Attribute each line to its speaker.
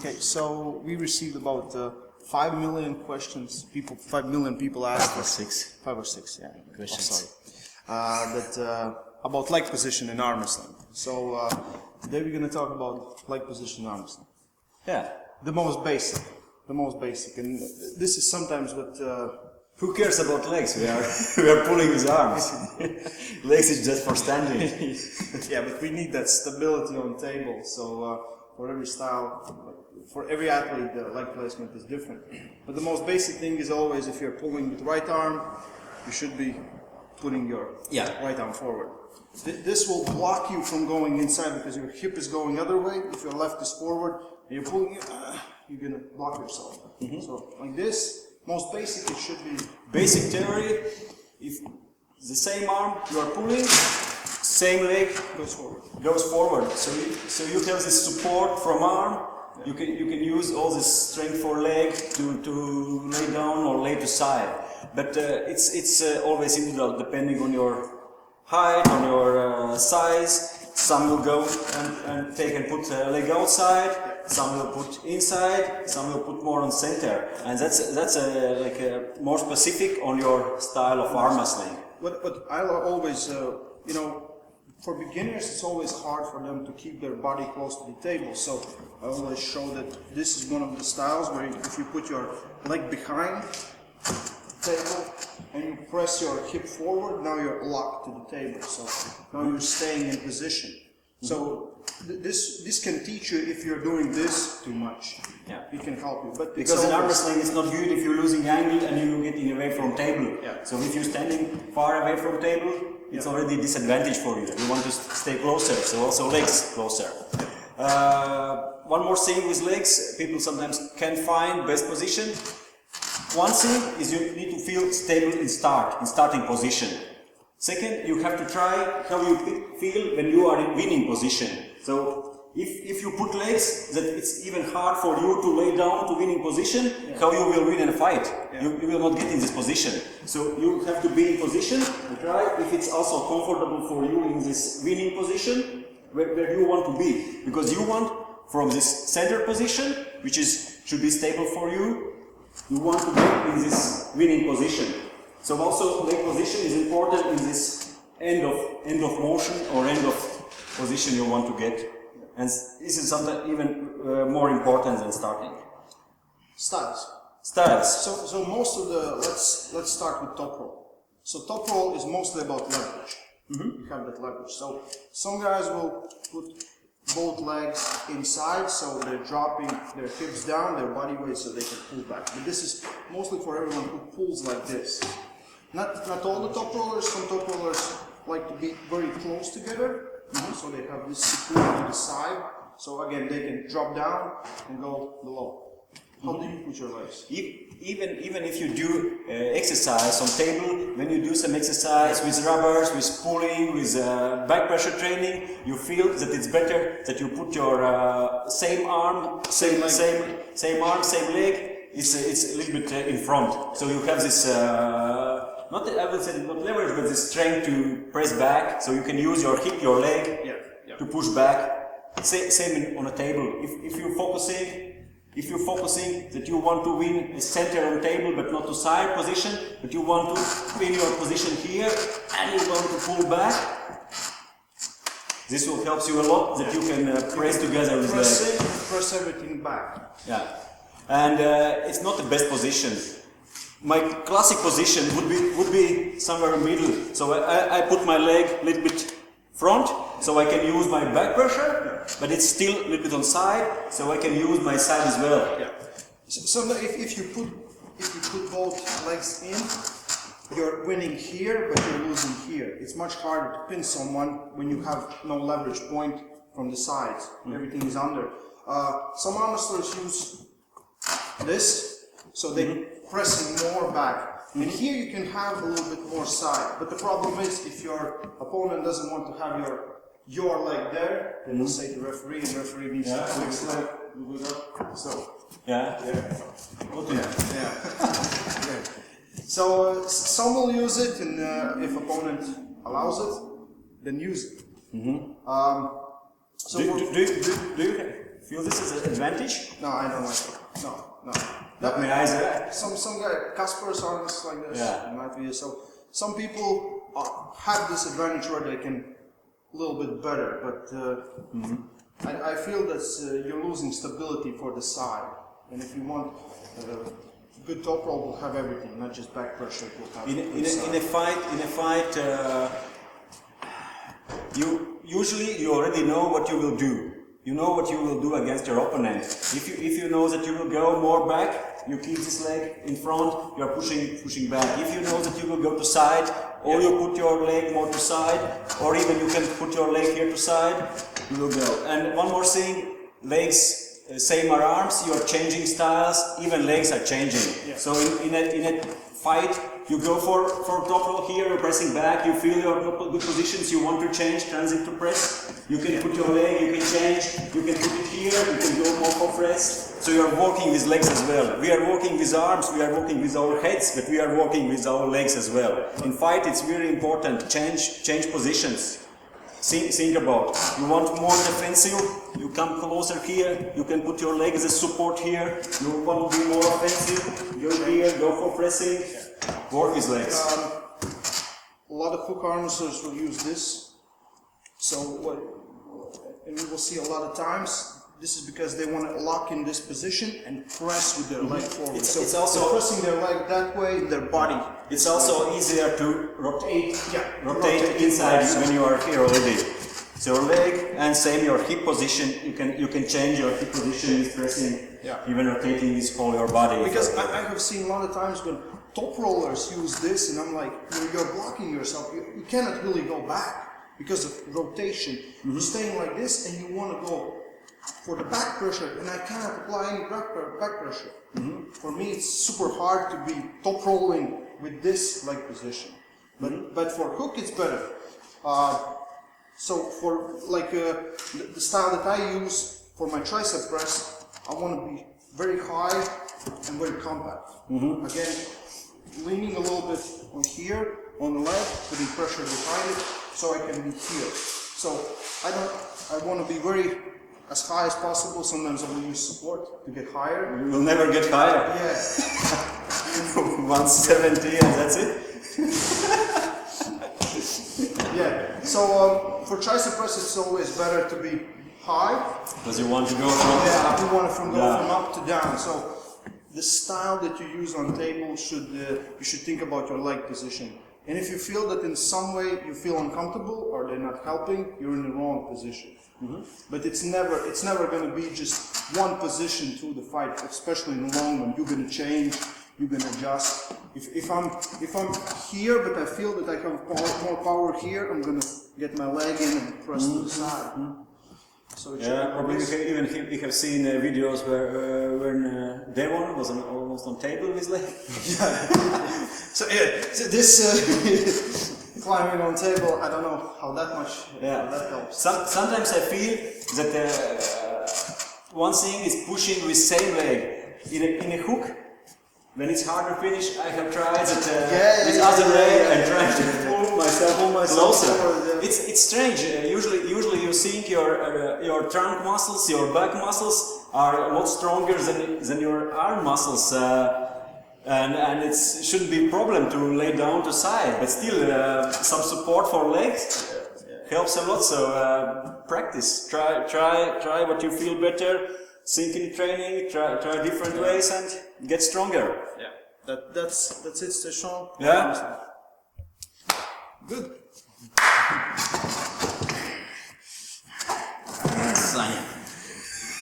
Speaker 1: Okay, so we received about 5 million questions. 5 million people asked us. 5 or 6, yeah.
Speaker 2: Questions.
Speaker 1: About leg position in arm wrestling. So today we're going to talk about leg position in arm wrestling.
Speaker 2: Yeah.
Speaker 1: The most basic. And this is sometimes what...
Speaker 2: who cares about legs? We are pulling his arms. Legs is just for standing.
Speaker 1: Yeah, but we need that stability on table. So for every style, for every athlete, the leg placement is different. But the most basic thing is always, if you're pulling with the right arm, you should be putting your right arm forward. This will block you from going inside because your hip is going other way. If your left is forward and you're pulling it, you're going to block yourself. So like this, most basic, it should be...
Speaker 2: Basic theory, if the same arm you are pulling, same leg
Speaker 1: goes forward.
Speaker 2: So you have this support from arm. You can use all this strength for leg to lay down or lay to side. But it's always individual depending on your height, on your size. Some will go and take and put leg outside. Some will put inside. Some will put more on center. And that's more specific on your style of arm wrestling.
Speaker 1: But I always, for beginners, it's always hard for them to keep their body close to the table. So I always show that this is one of the styles where if you put your leg behind the table and you press your hip forward, now you're locked to the table. So now you're staying in position. So this can teach you if you're doing this too much. Yeah, it can help you. But
Speaker 2: because in arm wrestling, it's not good if you're losing angle and you're getting away from table. Yeah. So if you're standing far away from table, it's already a disadvantage for you. You want to stay closer, so also legs closer. One more thing with legs, people sometimes can't find best position. One thing is you need to feel stable in starting position. Second, you have to try how you feel when you are in winning position. So if you put legs, that it's even hard for you to lay down to winning position, how you will win in a fight. You will not get in this position. So you have to be in position and try if it's also comfortable for you in this winning position where you want to be. Because you want from this center position, which should be stable for you, you want to get in this winning position. So also leg position is important in this end of motion or end of position you want to get. And this is something even more important than starting.
Speaker 1: Styles. So most of the, let's start with top roll. So top roll is mostly about leverage. You have that leverage. So some guys will put both legs inside, so they're dropping their hips down, their body weight, so they can pull back. But this is mostly for everyone who pulls like this. Not all the top rollers. Some top rollers like to be very close together, so they have this support to the side. So again, they can drop down and go below. How do you put your legs?
Speaker 2: Even if you do exercise on table, when you do some exercise with rubbers, with pulling, with back pressure training, you feel that it's better that you put your same arm, same leg. It's a little bit in front. So you have this. I would say not leverage, but the strength to press back, so you can use your hip, your leg to push back. Same on a table. If you're focusing that you want to win a center on table, but not to side position, but you want to win your position here, and you want to pull back, this will help you a lot. That you can press together with legs.
Speaker 1: Press everything back.
Speaker 2: Yeah, and it's not the best position. My classic position would be somewhere in the middle. So I put my leg a little bit front, so I can use my back pressure, but it's still a little bit on side, so I can use my side as well.
Speaker 1: Yeah. So if you put both legs in, you're winning here, but you're losing here. It's much harder to pin someone when you have no leverage point from the sides. Everything is under. Some arm wrestlers use this, so they're pressing more back. And here you can have a little bit more side. But the problem is, if your opponent doesn't want to have your leg there, then they'll say to the referee, and the referee needs to have his leg. So So some will use it, and if opponent allows it, then use it.
Speaker 2: So do you Feel this is an advantage?
Speaker 1: No, I don't like it. No.
Speaker 2: Not me either.
Speaker 1: Some guy, Casper's arms like this.
Speaker 2: Yeah.
Speaker 1: Might be so. Some people have this advantage where they can a little bit better, but I feel that you're losing stability for the side. And if you want good top roll, will have everything, not just back pressure.
Speaker 2: In a fight, you already know what you will do. You know what you will do against your opponent. If you know that you will go more back, you keep this leg in front, you are pushing back. If you know that you will go to side, or you put your leg more to side, or even you can put your leg here to side, you will go. And one more thing, legs, same are arms, you are changing styles, even legs are changing. Yeah. So in a fight, you go for top roll here, you're pressing back, you feel your good positions, you want to change, transit to press. You can put your leg, you can change, you can put it here, you can go more for press. So you are working with legs as well. We are working with arms, we are working with our heads, but we are working with our legs as well. In fight, it's very important, change positions. Think about, you want more defensive, you come closer here, you can put your leg as a support here, you want to be more offensive, go here, go for pressing, work with legs.
Speaker 1: A lot of hook arm wrestlers will use this, and we will see a lot of times, this is because they want to lock in this position and press with their leg forward.
Speaker 2: It's also
Speaker 1: they're pressing their leg that way, their body.
Speaker 2: It's also easier to rotate inside when you are here already. So your leg and same your hip position, you can change your hip position with pressing, even rotating with all your body.
Speaker 1: Because I have seen a lot of times when top rollers use this, and I'm like, you're blocking yourself. You cannot really go back because of rotation. You're staying like this, and you want to go for the back pressure, and I cannot apply any back pressure. For me, it's super hard to be top rolling with this leg position. But for hook, it's better. So for like the style that I use for my tricep press, I want to be very high and very compact. Again, leaning a little bit on here, on the leg, putting pressure behind it, so I can be here. So I want to be very as high as possible. Sometimes I will use support to get higher.
Speaker 2: You will never get higher.
Speaker 1: Yeah.
Speaker 2: 170 and that's it.
Speaker 1: Yeah. So for tricep press, it's always better to be high.
Speaker 2: Because you want to go from
Speaker 1: you want to go from up to down. So the style that you use on table you should think about your leg position. And if you feel that in some way you feel uncomfortable or they're not helping, you're in the wrong position. But it's never going to be just one position through the fight, especially in the long run. You're going to change, you're going to adjust. If I'm here, but I feel that I have more power here, I'm going to get my leg in and press to the side. So
Speaker 2: probably we have seen videos where when Devon was almost on table with his leg.
Speaker 1: So this climbing on table, I don't know how that much that helps.
Speaker 2: Sometimes I feel that one thing is pushing with same leg in a hook. When it's hard to finish, I have tried that with other leg and trying to pull myself closer.
Speaker 1: Forward,
Speaker 2: It's strange. Usually you think your trunk muscles, your back muscles are a lot stronger than your arm muscles, and it shouldn't be a problem to lay down to side. But still, some support for legs helps a lot. So practice. Try what you feel better. Think in training. Try different ways and get stronger.
Speaker 1: Yeah, that's it, Stefan.
Speaker 2: Yeah.
Speaker 1: Good.